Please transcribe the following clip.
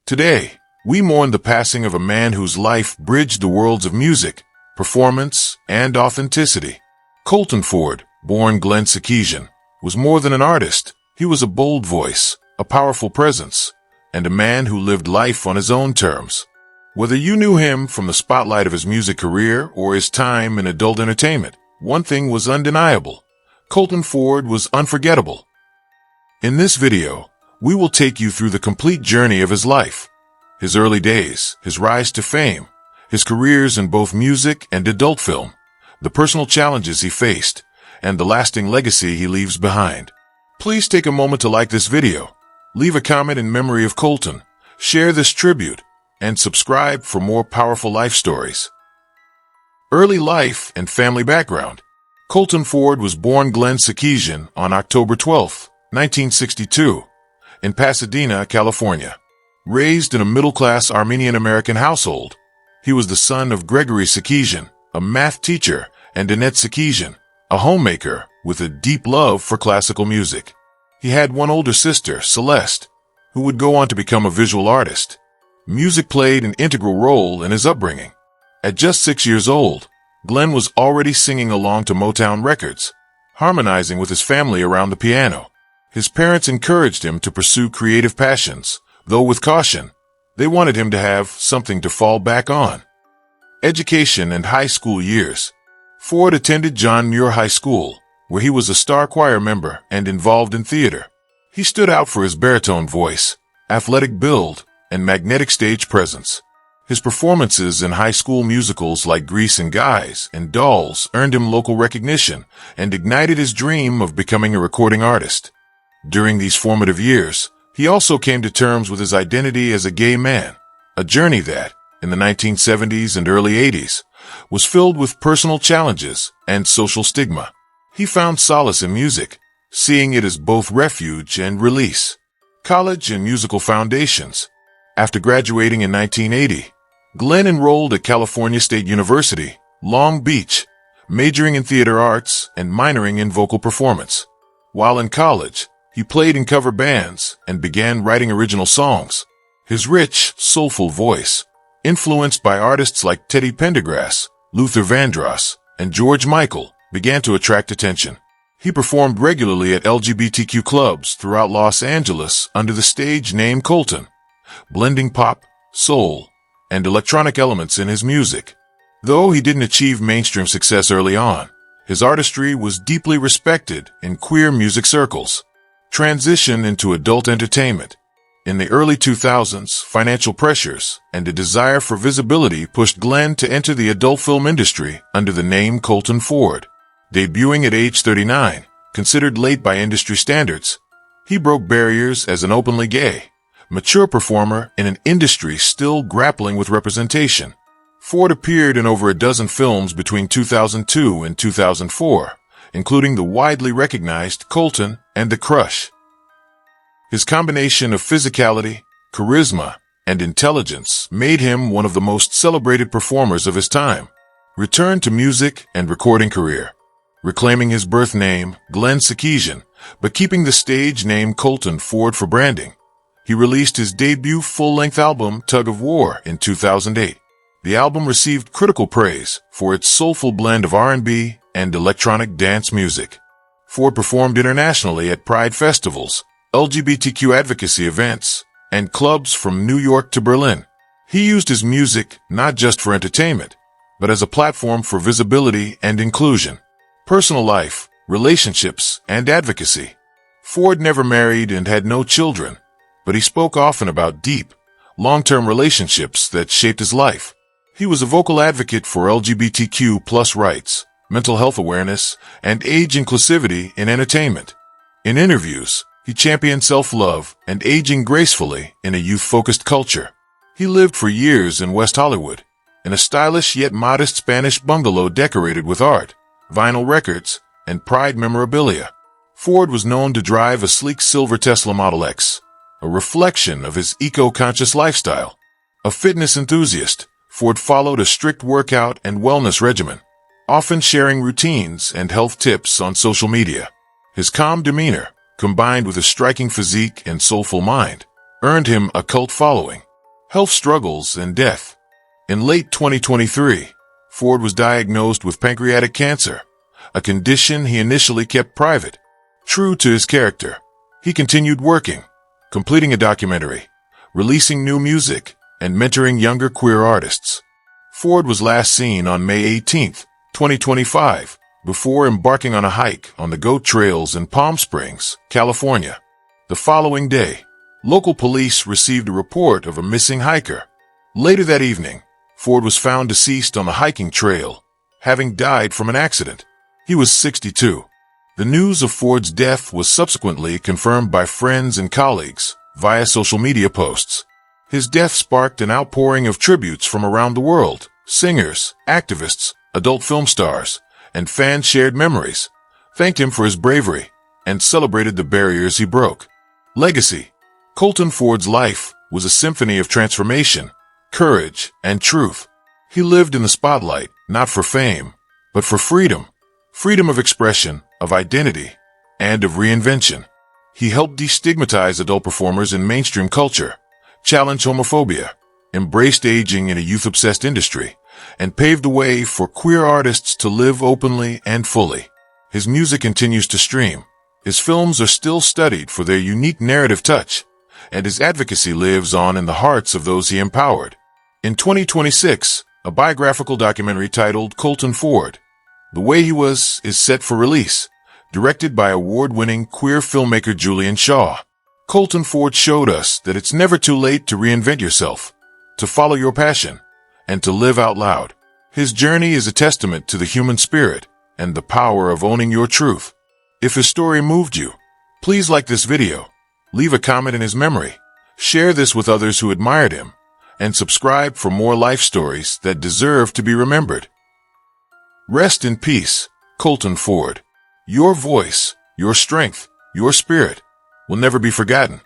Today, we mourn the passing of a man whose life bridged the worlds of music, performance, and authenticity. Colton Ford, born Glenn Soukesian, was more than an artist. He was a bold voice, a powerful presence, and a man who lived life on his own terms. Whether you knew him from the spotlight of his music career or his time in adult entertainment, one thing was undeniable. Colton Ford was unforgettable. In this video, we will take you through the complete journey of his life. His early days, his rise to fame, his careers in both music and adult film, the personal challenges he faced, and the lasting legacy he leaves behind. Please take a moment to like this video, leave a comment in memory of Colton, share this tribute, and subscribe for more powerful life stories. Early life and family background. Colton Ford was born Glenn Soukesian on October 12, 1962, in Pasadena, California. Raised in a middle-class Armenian-American household, he was the son of Gregory Soukesian, a math teacher, and Annette Soukesian, a homemaker with a deep love for classical music. He had one older sister, Celeste, who would go on to become a visual artist. Music played an integral role in his upbringing. At just 6 years old, Glenn was already singing along to Motown records, harmonizing with his family around the piano. His parents encouraged him to pursue creative passions, though with caution. They wanted him to have something to fall back on. Education and high school years. Ford attended John Muir High School, where he was a star choir member and involved in theater. He stood out for his baritone voice, athletic build, and magnetic stage presence. His performances in high school musicals like Grease and Guys and Dolls earned him local recognition and ignited his dream of becoming a recording artist. During these formative years, he also came to terms with his identity as a gay man, a journey that, in the 1970s and early 80s, was filled with personal challenges and social stigma. He found solace in music, seeing it as both refuge and release. College and musical foundations. After graduating in 1980, Glenn enrolled at California State University, Long Beach, majoring in theater arts and minoring in vocal performance. While in college, he played in cover bands and began writing original songs. His rich, soulful voice, influenced by artists like Teddy Pendergrass, Luther Vandross, and George Michael, began to attract attention. He performed regularly at LGBTQ clubs throughout Los Angeles under the stage name Colton, blending pop, soul, and electronic elements in his music. Though he didn't achieve mainstream success early on, his artistry was deeply respected in queer music circles. Transition into adult entertainment. In the early 2000s, financial pressures and a desire for visibility pushed Glenn to enter the adult film industry under the name Colton Ford. Debuting at age 39, considered late by industry standards, he broke barriers as an openly gay, mature performer in an industry still grappling with representation. Ford appeared in over a dozen films between 2002 and 2004, including the widely recognized Colton and The Crush. His combination of physicality, charisma, and intelligence made him one of the most celebrated performers of his time. Returned to music and recording career. Reclaiming his birth name, Glenn Soukesian, but keeping the stage name Colton Ford for branding. He released his debut full-length album, Tug of War, in 2008. The album received critical praise for its soulful blend of R&B and electronic dance music. Ford performed internationally at Pride festivals, LGBTQ advocacy events, and clubs from New York to Berlin. He used his music not just for entertainment, but as a platform for visibility and inclusion. Personal life, relationships, and advocacy. Ford never married and had no children, but he spoke often about deep, long-term relationships that shaped his life. He was a vocal advocate for LGBTQ+ rights, mental health awareness, and age inclusivity in entertainment. In interviews, he championed self-love and aging gracefully in a youth-focused culture. He lived for years in West Hollywood, in a stylish yet modest Spanish bungalow decorated with art, vinyl records, and Pride memorabilia. Ford was known to drive a sleek silver Tesla Model X, a reflection of his eco-conscious lifestyle. A fitness enthusiast, Ford followed a strict workout and wellness regimen, often sharing routines and health tips on social media. His calm demeanor, combined with a striking physique and soulful mind, earned him a cult following. health struggles, and death. In late 2023, Ford was diagnosed with pancreatic cancer, a condition he initially kept private. True to his character, he continued working, completing a documentary, releasing new music, and mentoring younger queer artists. Ford was last seen on May 18, 2025, before embarking on a hike on the Goat Trails in Palm Springs, California. The following day, local police received a report of a missing hiker. Later that evening, Ford was found deceased on the hiking trail, having died from an accident. He was 62. The news of Ford's death was subsequently confirmed by friends and colleagues via social media posts. His death sparked an outpouring of tributes from around the world. Singers, activists, adult film stars, and fans shared memories, thanked him for his bravery, and celebrated the barriers he broke. Legacy. Colton Ford's life was a symphony of transformation, courage, and truth. He lived in the spotlight, not for fame, but for freedom. Freedom of expression, of identity, and of reinvention. He helped destigmatize adult performers in mainstream culture, challenged homophobia, embraced aging in a youth-obsessed industry, and paved the way for queer artists to live openly and fully. His music continues to stream. His films are still studied for their unique narrative touch, and his advocacy lives on in the hearts of those he empowered. In 2026, a biographical documentary titled Colton Ford, The Way He Was, is set for release, directed by award-winning queer filmmaker Julian Shaw. Colton Ford showed us that it's never too late to reinvent yourself, to follow your passion, and to live out loud. His journey is a testament to the human spirit and the power of owning your truth. If his story moved you, please like this video, leave a comment in his memory, share this with others who admired him, and subscribe for more life stories that deserve to be remembered. Rest in peace, Colton Ford. Your voice, your strength, your spirit will never be forgotten.